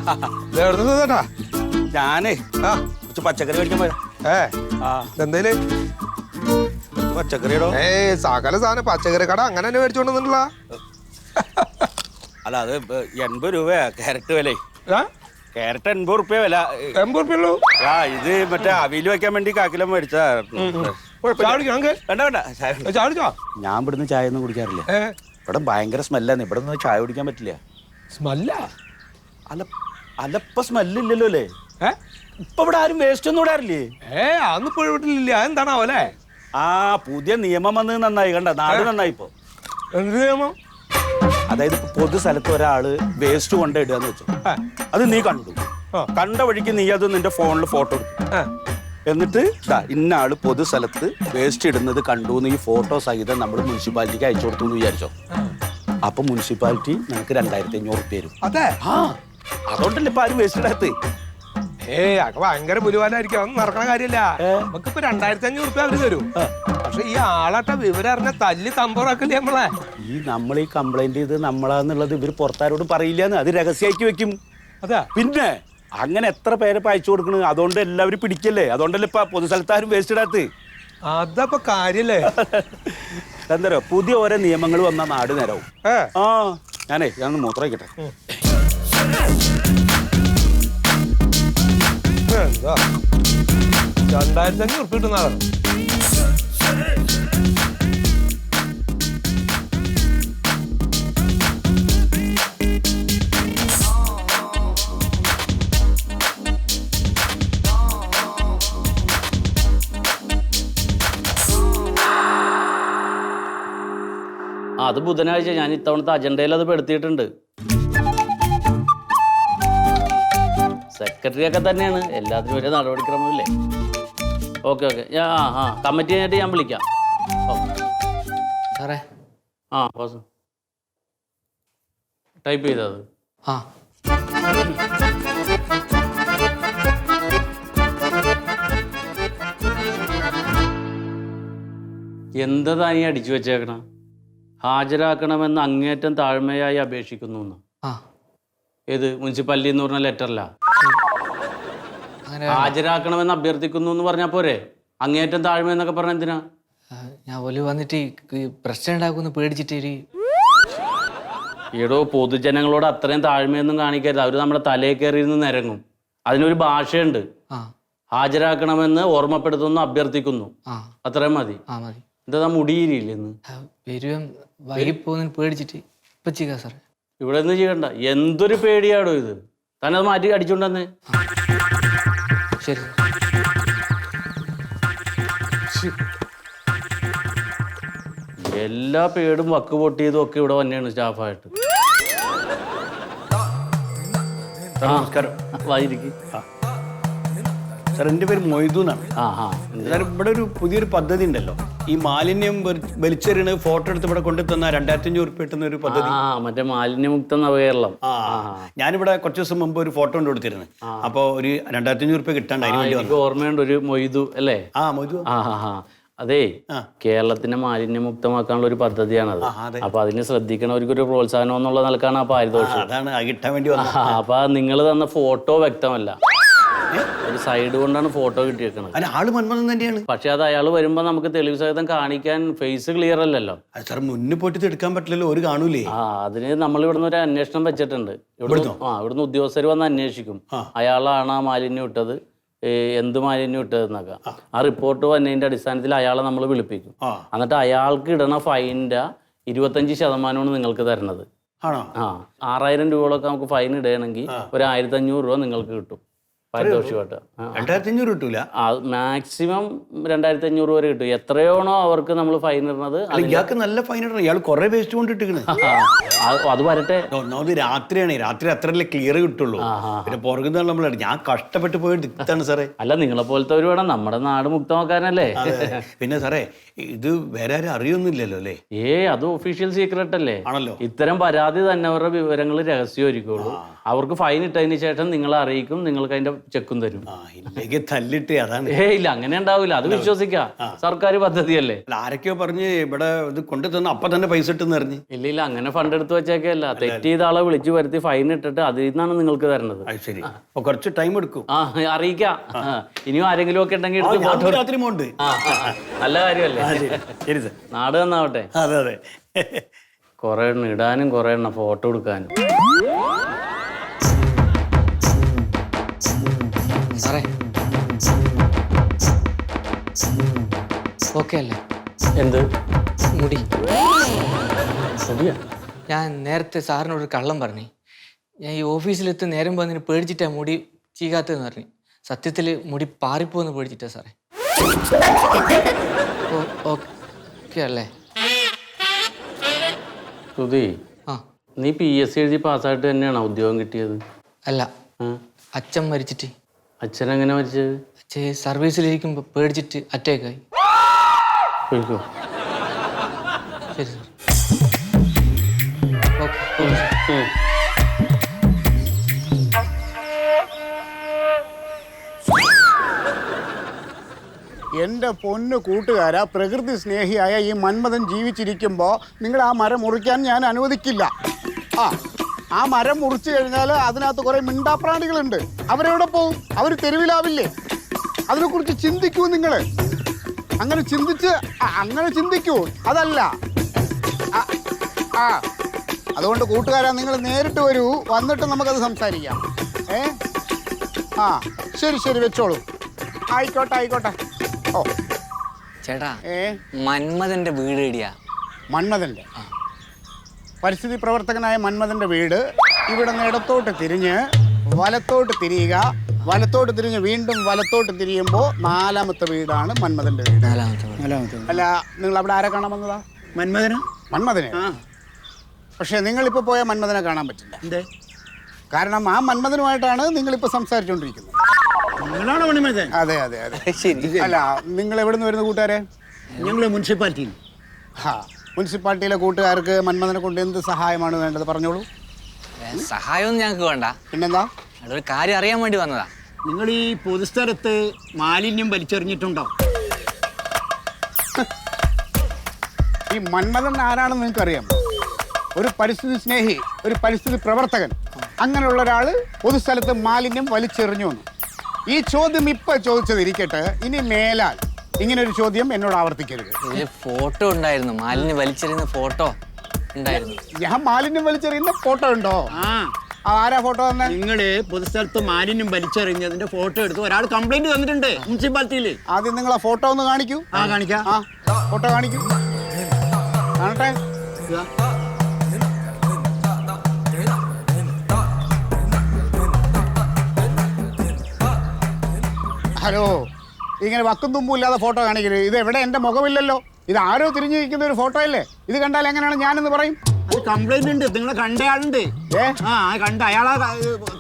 ചേട്ടാ ഞാനേ കുറച്ച് പച്ചക്കറി മേടിക്കാൻ പോരാ. എന്തേലും പച്ചക്കറിയുടെ സകല സാധനം പച്ചക്കറി കട അങ്ങനെ തന്നെ മേടിച്ചോണ്ടില്ല. അല്ല അത് 80 രൂപയാ ക്യാരറ്റ് വില. ക്യാരറ്റ് 80 റുപ്യ വില. 80 റുപ്യുള്ളൂ. ഇത് മറ്റേ അവിയിൽ വെക്കാൻ വേണ്ടി കാക്കിലം മേടിച്ചാ. വേണ്ട വേണ്ട ഞാൻ ഇവിടുന്ന് ചായ ഒന്നും കുടിക്കാറില്ല. ഇവിടെ ഭയങ്കര സ്മെല്ലാണ്. ഇവിടെ നിന്ന് ചായ കുടിക്കാൻ പറ്റില്ല. സ്മെല്ലാ? അലപ്പ സ്മെല്ലില്ലല്ലോ അല്ലേ? ഇപ്പൊ ഇവിടെ ആരും വേസ്റ്റ് ഒന്നും ഇടാറില്ലേ? അതൊന്നും ഇപ്പോൾ വീട്ടിലില്ല. എന്താണാവല്ലേ? പുതിയ നിയമം വന്നത് നന്നായി. കണ്ട നാട് നന്നായി. ഇപ്പൊ എന്ത് നിയമം? അതായത് ഇപ്പൊ പൊതു സ്ഥലത്ത് ഒരാള് വേസ്റ്റ് കൊണ്ടിടുകയെന്ന് വെച്ചു. അത് നീ കണ്ടു. കണ്ട വഴിക്ക് നീ അത് നിന്റെ ഫോണിൽ ഫോട്ടോ എടുക്കും. എന്നിട്ട് ഇന്ന ആള് പൊതു സ്ഥലത്ത് വേസ്റ്റ് ഇടുന്നത് കണ്ടു എന്ന് ഈ ഫോട്ടോ സഹിതം നമ്മൾ മുനിസിപ്പാലിറ്റിക്ക് അയച്ചു കൊടുത്തു എന്ന് വിചാരിച്ചോ. അപ്പൊ മുനിസിപ്പാലിറ്റി നിനക്ക് 2500 റുപ്യ തരും. അതെ. അതുകൊണ്ടല്ലേ ഇപ്പൊ ആരും വേസ്റ്റ് ഇടാത്ത. അതൊക്കെ ഭയങ്കര പുലിവാനായിരിക്കും. അതൊന്നും നടക്കണ കാര്യമില്ല. നമുക്കിപ്പോ 2500 റുപ്യ അവര് തരും. പക്ഷെ ഈ ആളാട്ട വിവരം അറിഞ്ഞ തല്ലി തമ്പോറാക്കില്ലേ നമ്മളെ. നമ്മൾ ഈ കംപ്ലൈന്റ് ചെയ്ത് നമ്മളാന്നുള്ളത് ഇവര് പുറത്താരോട് പറയില്ലാന്ന്. അത് രഹസ്യമാക്കി വെക്കും. അതാ പിന്നെ അങ്ങനെ എത്ര പേരെ അയച്ചു കൊടുക്കണ്. അതുകൊണ്ട് എല്ലാവരും പിടിക്കല്ലേ. അതുകൊണ്ടല്ലേ ഇപ്പൊ പൊതുസ്ഥലത്താരും വേസ്റ്റ് ഇടാത്ത. അതപ്പൊ കാര്യല്ലേ? എന്താ പുതിയ ഓരോ നിയമങ്ങൾ വന്ന നാട് നേരവും. ഞാനൊന്ന് മൂത്രം വയ്ക്കട്ടെ. എന്താ 2500 റുപ്യ കിട്ടുന്ന ആളാണ്. അത് ബുധനാഴ്ച ഞാൻ ഇത്തവണത്തെ അജണ്ടയിൽ അത് പെടുത്തിയിട്ടുണ്ട്. സെക്രട്ടറി ഒക്കെ തന്നെയാണ്. എല്ലാത്തിനും ഒരു നടപടിക്രമമില്ലേ? ഓക്കെ കമ്മിറ്റി കഴിഞ്ഞിട്ട് ഞാൻ വിളിക്കാം. സാറേ ബോസ് ടൈപ്പ് ചെയ്തത്. എന്താ നീ അടിച്ചു വെച്ചേക്കണം? ഹാജരാക്കണമെന്ന് അങ്ങേറ്റം താഴ്മയായി അപേക്ഷിക്കുന്നു. ഏത് മുനിസിപ്പാലിറ്റി എന്ന് പറഞ്ഞ ലെറ്ററില്ല. ഹാജരാക്കണമെന്ന് അഭ്യർത്ഥിക്കുന്നു എന്ന് പറഞ്ഞാൽ പോരെ? അങ്ങേറ്റം താഴ്മ എന്നൊക്കെ പറഞ്ഞ എന്തിനാ? ഞാൻ ഒലി വന്നിട്ട് പ്രശ്നം ഉണ്ടാക്കുമെന്ന് പേടിച്ചിട്ട്. ഈടോ പൊതുജനങ്ങളോട് അത്രയും താഴ്മയൊന്നും കാണിക്കരുത്. അവർ നമ്മുടെ തലയിൽ കയറിയിരുന്ന് നിരങ്ങും. അതിനൊരു ഭാഷയുണ്ട്. ഹാജരാക്കണമെന്ന് ഓർമ്മപ്പെടുത്തുന്നു, അഭ്യർത്ഥിക്കുന്നു. അത്രയും മതി. എന്താ മുടിയിരിയില്ലെന്ന് വൈകിപ്പോന്ന് പേടിച്ചിട്ട് ഇപ്പൊ ചെയ്യാ സാറേ. ഇവിടെ നിന്ന് ചെയ്യണ്ട. എന്തൊരു പേടിയാടോ ഇത്. തന്നെ അത് മാറ്റി അടിച്ചോണ്ടന്നെ. ശരി. എല്ലാ പേടും വക്ക് പൊട്ടിയതും ഒക്കെ ഇവിടെ തന്നെയാണ് സ്റ്റാഫായിട്ട്. നമസ്കാരം. വായിരിക്കും. സാർ എൻ്റെ പേര് മൊയ്തു എന്നാണ്. സാർ ഇവിടെ ഒരു പുതിയൊരു പദ്ധതി ഉണ്ടല്ലോ. ഈ മാലിന്യം വലിച്ചെറിയണ ഫോട്ടോ എടുത്ത് ഇവിടെ കൊണ്ടുതന്ന 2500 റുപ്യ കിട്ടുന്ന ഒരു പദ്ധതി. മറ്റേ മാലിന്യമുക്ത നവകേരളം. ഞാനിവിടെ കുറച്ച് ദിവസം മുമ്പ് ഒരു ഫോട്ടോ കൊണ്ട് കൊടുത്തിരുന്നു. അപ്പൊ ഒരു 2500 റുപ്യ കിട്ടാണ്ട് എനിക്ക് ഓർമ്മയുണ്ട്. ഒരു മൊയ്തു അല്ലേ? മൊയ്തു. അതെ, കേരളത്തിനെ മാലിന്യമുക്തമാക്കാനുള്ള ഒരു പദ്ധതിയാണത്. അപ്പൊ അതിന് ശ്രദ്ധിക്കണവർക്കൊരു പ്രോത്സാഹനം എന്നുള്ള നിലക്കാണ് ആ പാരിതോഷികം. കിട്ടാൻ വേണ്ടി. അപ്പൊ നിങ്ങൾ തന്ന ഫോട്ടോ വ്യക്തമല്ല. ഒരു സൈഡ് കൊണ്ടാണ് ഫോട്ടോ കിട്ടിയേക്കുന്നത്. ആള് മന്മഥൻ തന്നെയാണ്. പക്ഷെ അത് അയാൾ വരുമ്പോ നമുക്ക് തെളിവ് സഹിതം കാണിക്കാൻ ഫേസ് ക്ലിയർ അല്ലല്ലോ. സാർ മുന്നിൽ പോയിട്ട് എടുക്കാൻ പറ്റില്ലല്ലോ. ഒരു കാണൂലേ. അതിന് നമ്മൾ ഇവിടുന്ന് ഒരു അന്വേഷണം വെച്ചിട്ടുണ്ട്. ഇവിടുന്ന് ഉദ്യോഗസ്ഥർ വന്ന് അന്വേഷിക്കും. അയാളാണ് ആ മാലിന്യം ഇട്ടത്, എന്ത് മാലിന്യം ഇട്ടതെന്നൊക്കെ. ആ റിപ്പോർട്ട് വന്നതിന്റെ അടിസ്ഥാനത്തിൽ അയാളെ നമ്മൾ വിളിപ്പിക്കും. എന്നിട്ട് അയാൾക്ക് ഇടണ ഫൈനിന്റെ 25% നിങ്ങൾക്ക് തരണത്. 6000 രൂപകളൊക്കെ നമുക്ക് ഫൈൻ ഇടുകയാണെങ്കിൽ ഒരു 1500 രൂപ നിങ്ങൾക്ക് കിട്ടും പാരിതോഷികമായിട്ട്. 2500 കിട്ടൂല. മാക്സിമം 2500 വരെ കിട്ടും. എത്രയാണോ അവർക്ക് നമ്മൾ ഫൈൻ ഇടുന്നത്. ഇയാൾക്ക് നല്ല ഫൈൻ ഇടണം. ഇയാൾ കുറെ വേസ്റ്റ് കൊണ്ടിട്ടിരിക്കണ്. അത് വരട്ടെ. ഒന്നാമത് രാത്രിയാണ്. രാത്രി അത്രല്ലേ ക്ലിയർ കിട്ടുള്ളൂ. പിന്നെ പുറകുന്ന നമ്മൾ ഞാൻ കഷ്ടപ്പെട്ട് പോയി എടുത്താണ് സാറേ. അല്ല, നിങ്ങളെ പോലത്തെ ഒരു വേണം നമ്മുടെ നാട് മുക്തമാക്കാനല്ലേ. പിന്നെ സാറേ ഇത് വേറെ ആരും അറിയൊന്നുമില്ലല്ലോ അല്ലേ? അത് ഒഫീഷ്യൽ സീക്രട്ട് അല്ലേ? ആണല്ലോ. ഇത്തരം പരാതി തന്നെ അവരുടെ വിവരങ്ങൾ രഹസ്യമായിരിക്കുള്ളൂ. അവർക്ക് ഫൈൻ ഇട്ടതിന് ശേഷം നിങ്ങളെ അറിയിക്കും. നിങ്ങൾക്ക് അതിന്റെ ചെക്കും തരും. ഇല്ലെങ്കിൽ തല്ലിട്ട് അതാണ്. ഇല്ല, അങ്ങനെ ഉണ്ടാവില്ല, അത് വിശ്വസിക്കാം, സർക്കാർ പദ്ധതിയല്ലേ. ആരൊക്കെയോ പറഞ്ഞ് ഇവിടെ ഇത് കൊണ്ടു തന്ന അപ്പൊ തന്നെ പൈസ ഇട്ടെന്ന് അറിഞ്ഞ്. ഇല്ല, അങ്ങനെ ഫണ്ട് എടുത്ത് വെച്ചേക്കല്ല, തെറ്റ് ചെയ്ത ആളെ വിളിച്ചു വരുത്തി ഫൈൻ ഇട്ടിട്ട് അതിൽ നിന്നാണ് നിങ്ങൾക്ക് തരുന്നത്. അത് ശരി, അപ്പൊ കുറച്ച് ടൈം എടുക്കും. അറിയിക്കാം. ഇനിയും ആരെങ്കിലും ഒക്കെ ഉണ്ടെങ്കിൽ എടുത്ത് ഫോട്ടോ രാത്രി പോണ്ട്. നല്ല കാര്യമല്ലേ. ശരി സാർ, നാട് നന്നാവട്ടെ. അതെ അതെ. കുറെ എണ്ണം ഇടാനും കുറെ എണ്ണം ഫോട്ടോ എടുക്കാനും. സാറേ ഓക്കെ അല്ലേ? എന്ത് മുടി? ശരിയാ, ഞാൻ നേരത്തെ സാറിനോട് കള്ളം പറഞ്ഞു. ഞാൻ ഈ ഓഫീസിലെത്തി നേരം വന്നിന് പേടിച്ചിട്ടാ മുടി ചീകാത്തെന്ന് പറഞ്ഞു. സത്യത്തിൽ മുടി പാറിപ്പോന്ന് പേടിച്ചിട്ടാ സാറേ. ഓക്കെ അല്ലേ? സുധി, ആ നീ PSC എഴുതി പാസ്സായിട്ട് തന്നെയാണോ ഉദ്യോഗം കിട്ടിയത്? അല്ല, അച്ഛൻ മരിച്ചിട്ട്. അച്ഛൻ എങ്ങനെ മരിച്ചത്? അച്ഛൻ സർവീസിലിരിക്കുമ്പോൾ പേടിച്ചിട്ട് അറ്റാക്കായി. ചോദിക്കോ. ശരി സാർ. ഓക്കെ. എൻ്റെ പൊന്നു കൂട്ടുകാരാ, പ്രകൃതി സ്നേഹിയായ ഈ മന്മഥൻ ജീവിച്ചിരിക്കുമ്പോൾ നിങ്ങൾ ആ മരം മുറിക്കാൻ ഞാൻ അനുവദിക്കില്ല. ആ മരം മുറിച്ചു കഴിഞ്ഞാൽ അതിനകത്ത് കുറേ മിണ്ടാപ്രാണികളുണ്ട്. അവരെവിടെ പോവും? അവർ തെരുവിലാവില്ലേ? അതിനെക്കുറിച്ച് ചിന്തിക്കൂ നിങ്ങൾ. അങ്ങനെ ചിന്തിക്കൂ. അതല്ല അതുകൊണ്ട് കൂട്ടുകാരാ, നിങ്ങൾ നേരിട്ട് വരൂ, വന്നിട്ട് നമുക്കത് സംസാരിക്കാം. ശരി വെച്ചോളൂ. ആയിക്കോട്ടെ. ഓ ചേട്ടാ, മന്മഥന്റെ വീട് എവിടെയാ? മന്മഥന്റെ പരിസ്ഥിതി പ്രവർത്തകനായ മന്മഥന്റെ വീട് ഇവിടെ നിന്ന് ഇടത്തോട്ട് തിരിഞ്ഞ് വലത്തോട്ട് തിരിയുക. വലത്തോട്ട് തിരിഞ്ഞ് വീണ്ടും വലത്തോട്ട് തിരിയുമ്പോൾ 4ാമത്തെ വീടാണ് മന്മഥന്റെ വീട്. 4ാമത്തെ. അല്ല, നിങ്ങൾ അവിടെ ആരെ കാണാൻ വന്നതാ? മന്മഥനെ. പക്ഷെ നിങ്ങളിപ്പോൾ പോയ മന്മഥനെ കാണാൻ പറ്റില്ല. എന്തേ? കാരണം ആ മന്മഥനുമായിട്ടാണ് നിങ്ങളിപ്പോൾ സംസാരിച്ചുകൊണ്ടിരിക്കുന്നത്. നിങ്ങളാണോ മണിമേതൻ? അതെ. അല്ല, നിങ്ങൾ എവിടെ നിന്ന് വരുന്ന കൂട്ടുകാരെ? ഞങ്ങൾ മുനിസിപ്പാലിറ്റിയിൽ. മുനിസിപ്പാലിറ്റിയിലെ കൂട്ടുകാർക്ക് മന്മഥനെ കൊണ്ട് എന്ത് സഹായമാണ് വേണ്ടത്? പറഞ്ഞോളൂ. സഹായമൊന്നും ഞങ്ങൾക്ക് വേണ്ട. പിന്നെന്താ? ഒരു കാര്യം അറിയാൻ വേണ്ടി വന്നതാ. നിങ്ങൾ ഈ പൊതുസ്ഥലത്ത് മാലിന്യം വലിച്ചെറിഞ്ഞിട്ടുണ്ടോ? ഈ മന്മഥൻ ആരാണെന്ന് നിങ്ങൾക്കറിയാം? ഒരു പരിസ്ഥിതി സ്നേഹി, ഒരു പരിസ്ഥിതി പ്രവർത്തകൻ. അങ്ങനെയുള്ള ഒരാൾ പൊതുസ്ഥലത്ത് മാലിന്യം വലിച്ചെറിഞ്ഞു വന്നു. ഈ ചോദ്യം ഇപ്പൊ ചോദിച്ചതിരിക്കട്ടെ, ഇനി മേലാൽ ഇങ്ങനൊരു ചോദ്യം എന്നോട് ആവർത്തിക്കരുത്. ഇതില് ഫോട്ടോ ഉണ്ടായിരുന്നു, മാലിന്യം വലിച്ചെറിയുന്ന ഫോട്ടോ ഉണ്ടായിരുന്നു. ഞാൻ മാലിന്യം വലിച്ചെറിയുന്ന ഫോട്ടോ ഉണ്ടോ? ആരാ ഫോട്ടോ തന്നെ? നിങ്ങള് പൊതുസ്ഥലത്ത് മാലിന്യം വലിച്ചെറിഞ്ഞതിന്റെ ഫോട്ടോ എടുത്ത് ഒരാൾ കംപ്ലൈന്റ് തന്നിട്ടുണ്ട് മുനിസിപ്പാലിറ്റിയിൽ. ആദ്യം നിങ്ങൾ ആ ഫോട്ടോ ഒന്ന് കാണിക്കൂ. കാണിക്കാം. ഫോട്ടോ കാണിക്കൂ, കാണട്ടെ. ഹലോ, ഇങ്ങനെ വക്കും തുമ്പും ഇല്ലാതെ ഫോട്ടോ കാണിക്കരുത്. ഇത് എവിടെ? എൻ്റെ മുഖമില്ലല്ലോ. ഇത് ആരോ തിരിഞ്ഞിരിക്കുന്ന ഒരു ഫോട്ടോ അല്ലേ? ഇത് കണ്ടാൽ എങ്ങനെയാണ് ഞാനെന്ന് പറയും? അത് കംപ്ലൈന്റ് ഉണ്ട്, നിങ്ങളെ കണ്ടയാളുണ്ട്. കണ്ട അയാളാ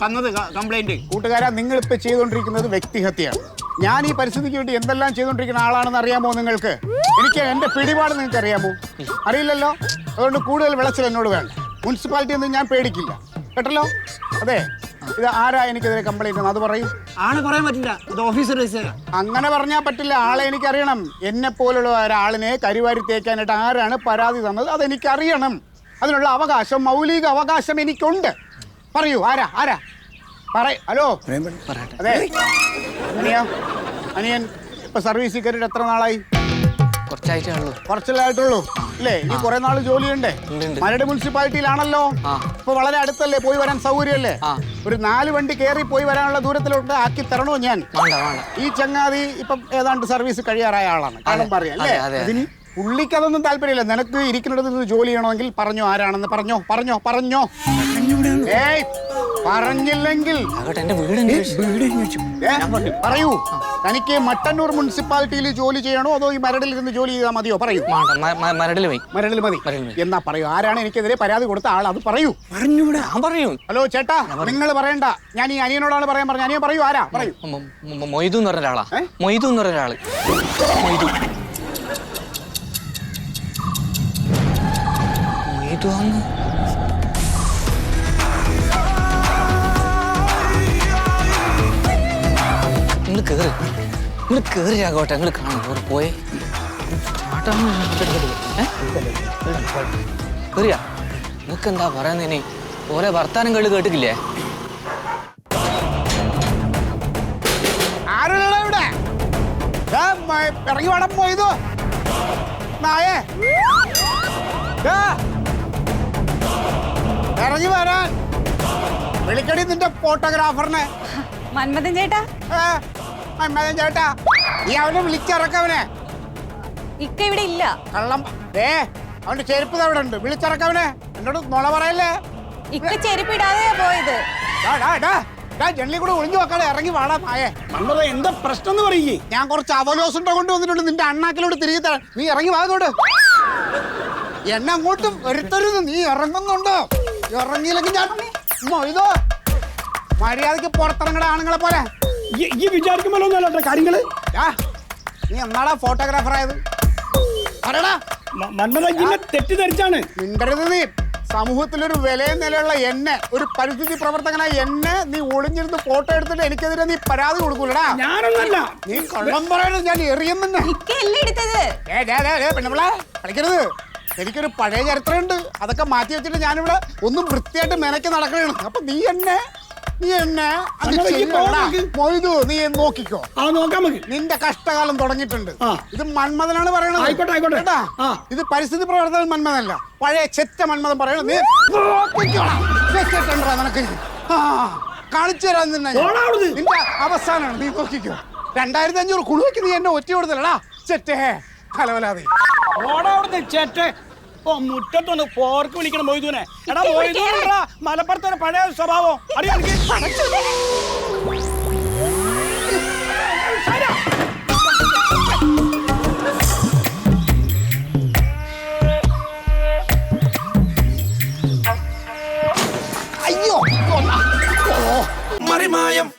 തന്നത് കംപ്ലൈന്റ്. കൂട്ടുകാരാ, നിങ്ങളിപ്പോൾ ചെയ്തുകൊണ്ടിരിക്കുന്നത് വ്യക്തിഹത്യയാണ്. ഞാൻ ഈ പരിസ്ഥിതിക്ക് വേണ്ടി എന്തെല്ലാം ചെയ്തുകൊണ്ടിരിക്കുന്ന ആളാണെന്ന് അറിയാമോ നിങ്ങൾക്ക്? എനിക്ക് എൻ്റെ പിടിപാട് നിങ്ങൾക്ക് അറിയാമോ? അറിയില്ലല്ലോ. അതുകൊണ്ട് കൂടുതൽ വിളച്ചിൽ എന്നോട് വേണ്ട. മുനിസിപ്പാലിറ്റിയിൽ നിന്ന് ഞാൻ പേടിക്കില്ല, കേട്ടല്ലോ. അതെ, ഇത് ആരാ എനിക്കെതിരെ കംപ്ലൈന്റ്? അത് പറയൂ. ആണ് പറയാൻ പറ്റില്ല, ഇത് ഓഫീസർ. അങ്ങനെ പറഞ്ഞാൽ പറ്റില്ല. ആളെ എനിക്കറിയണം. എന്നെ പോലുള്ള ഒരാളിനെ കരിവാരി തേക്കാനായിട്ട് ആരാണ് പരാതി തന്നത് അതെനിക്കറിയണം. അതിനുള്ള അവകാശം, മൗലിക അവകാശം എനിക്കുണ്ട്. പറയൂ, ആരാ ഹലോ. അതെ, അനിയൻ ഇപ്പൊ സർവീസിൽ കയറിയിട്ട് എത്ര നാളായി? കുറച്ചല്ലായിട്ടുള്ളൂ അല്ലേ? ഇനി കുറെ നാൾ ജോലിയുണ്ടേ. മരട് മുനിസിപ്പാലിറ്റിയിലാണല്ലോ. ഇപ്പൊ വളരെ അടുത്തല്ലേ, പോയി വരാൻ സൗകര്യമല്ലേ? ഒരു 4 വണ്ടി കയറി പോയി വരാനുള്ള ദൂരത്തിലോട്ട് ആക്കി തരണോ ഞാൻ? ഈ ചങ്ങാതി ഇപ്പം ഏതാണ്ട് സർവീസ് കഴിയാറായ ആളാണ്, കാരണം പറയാം അല്ലേ? അതിന് പുള്ളിക്ക് അതൊന്നും താല്പര്യമില്ല. നിനക്ക് ഇരിക്കുന്നിടത്ത് നിന്ന് ജോലി ചെയ്യണമെങ്കിൽ പറഞ്ഞോ, ആരാണെന്ന് പറഞ്ഞോ. ഏയ്, പറഞ്ഞില്ലെങ്കിൽ പറയൂ. തനിക്ക് മട്ടന്നൂർ മുനിസിപ്പാലിറ്റിയിൽ ജോലി ചെയ്യണോ അതോ ഈ മരടിൽ ഇരുന്ന് ജോലി ചെയ്താൽ മതിയോ? പറയൂ. മരടിൽ മതി. എന്നാ പറയൂ, ആരാണ് എനിക്കെതിരെ പരാതി കൊടുത്ത ആൾ? അത് പറയൂ. പറയൂ. ഹലോ ചേട്ടാ, നിങ്ങൾ പറയണ്ട, ഞാൻ ഈ അനിയനോടാണ് പറയാൻ പറഞ്ഞത്. അനിയൻ പറയൂ, ആരാ? പറയൂ. മൊയ്തു എന്ന് പറഞ്ഞ ഒരാളാ. മൊയ്തു എന്ന് പറഞ്ഞ ഒരാള്. മൊയ്തു നിങ്ങൾ കയറി ആകോട്ടെ, നിങ്ങൾ കാണും പോയെ കയറിയാ. നിങ്ങൾക്ക് എന്താ പറയുന്നതിന് ഓരോ വർത്താനം കേട്ടിട്ടില്ലേ? ആരുള്ള ഇവിടെ ഇറങ്ങി വേണം പോയതോ നായേ, ഇറങ്ങി വരാൻ. വിളിക്കടി നിന്റെ ഫോട്ടോഗ്രാഫറിനെ. മന്മഥൻ ചേട്ടാ, മന്മഥൻ ചേട്ടാ, നീ അവനെ വിളിച്ചിറക്കവനെ. ഇക്ക ഇവിടെ ഇല്ല. കള്ളം. അവന്റെ ചെരുപ്പ് അവിടെ ഉണ്ട്, വിളിച്ചിറക്കവനെ. എന്നോട് മുള പറയല്ലേ. ഇക്ക ചെരുപ്പിടാതെ പോയത്. ജനലിൽ കൂടെ ഒളിഞ്ഞു നോക്കാതെ ഇറങ്ങി വാടാ നായേ. എന്താ പ്രശ്നം എന്ന് പറയേ? ഞാൻ കുറച്ച് അവലോസുണ്ട കൊണ്ടുവന്നിട്ടുണ്ട് നിന്റെ അണ്ണാക്കിലോട് തിരികെ തരാൻ. നീ ഇറങ്ങി വാങ്ങോട്ട്. എന്നെ അങ്ങോട്ട് വരുത്തരുത്. നീ ഇറങ്ങുന്നുണ്ടോ? ഇറങ്ങിയില്ലെങ്കിൽ ഞാൻ ഇതോ മര്യാദക്ക് പുറത്തിറങ്ങട ആണുങ്ങളെ പോലെ. ഈ വിചാരിക്കുമ്പോഴൊന്നല്ല കാര്യങ്ങള്. നീ എന്നാടാ ഫോട്ടോഗ്രാഫർ ആയത്? പറയടാ. തെറ്റിദ്ധരിച്ചാണ്. മിണ്ടരുത് നീ. സമൂഹത്തിലൊരു വിലയും നിലയുള്ള എന്നെ, ഒരു പരിസ്ഥിതി പ്രവർത്തകനായ എന്നെ നീ ഒളിഞ്ഞിരുന്ന് ഫോട്ടോ എടുത്തിട്ട് എനിക്കെതിരെ നീ പരാതി കൊടുക്കൂലടാ. ഞാനൊന്നല്ല. നീ കള്ളം പറയണത് ഞാൻ എറിയുന്നെ. ഇക്കയല്ലേ എടുത്തത്. പെണ്ണുപിള്ളേ കളിക്കരുത്. എനിക്കൊരു പഴയ ചരിത്രമുണ്ട്. അതൊക്കെ മാറ്റി വെച്ചിട്ട് ഞാനിവിടെ ഒന്നും വൃത്തിയായിട്ട് മെനക്ക് നടക്കണേണ്. അപ്പൊ നീ എന്നെ മൊയ്തു നീ നോക്കിക്കോ. നിന്റെ കഷ്ടകാലം തുടങ്ങിയിട്ടുണ്ട്. ഇത് മന്മഥനാണ് പറയണത് കേട്ടാ. ഇത് പരിസ്ഥിതി പ്രവർത്തകൻ മന്മഥനല്ല, പഴയ ചെറ്റ മന്മഥൻ പറയണത്. നീ നിനക്ക് കാണിച്ചു തരാൻ നിന്നെ നിന്റെ അവസാനമാണ്. നീ നോക്കിക്കോ. 2500 കുളുവയ്ക്ക് നീ എന്നെ ഒറ്റ കൊടുത്തല്ലടാ ചെറ്റേ കലവലാതെ. മുറ്റത്തൊന്ന് പോർക്ക് വിളിക്കണം മൊയ്തുനെ. എടാ മൊയ്തുനാ മലപ്പുറത്തെ പഴയ സ്വഭാവം. അയ്യോ മറിമായം